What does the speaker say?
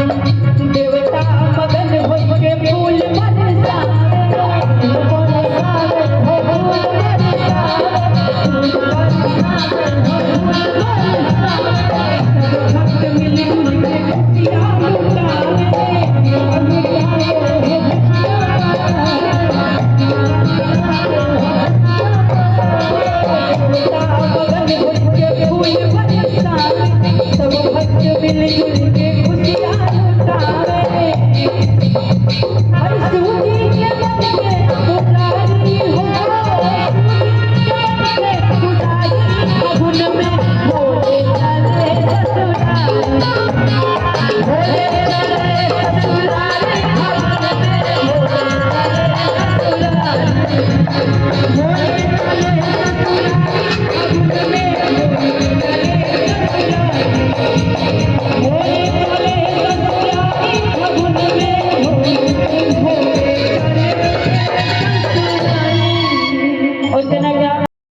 देवता मगन होके फूल बरसावे हो फूल भक्त मिलजुल के खुशियाँ लुटावे मगन होके फूल बरसावे सब भक्त मिलजुल के खुशियाँ लुटावे हर सूजी के मन में पुजारी हो पुजारी अगुन में भोले चले ससुराल भोले चले ससुराल अगुन में भोले चले ससुराल भोले चले ससुराल अगुन में भोले चले ससुराल भोले चले ससुराल अगुन में भोले चले ससुराल। और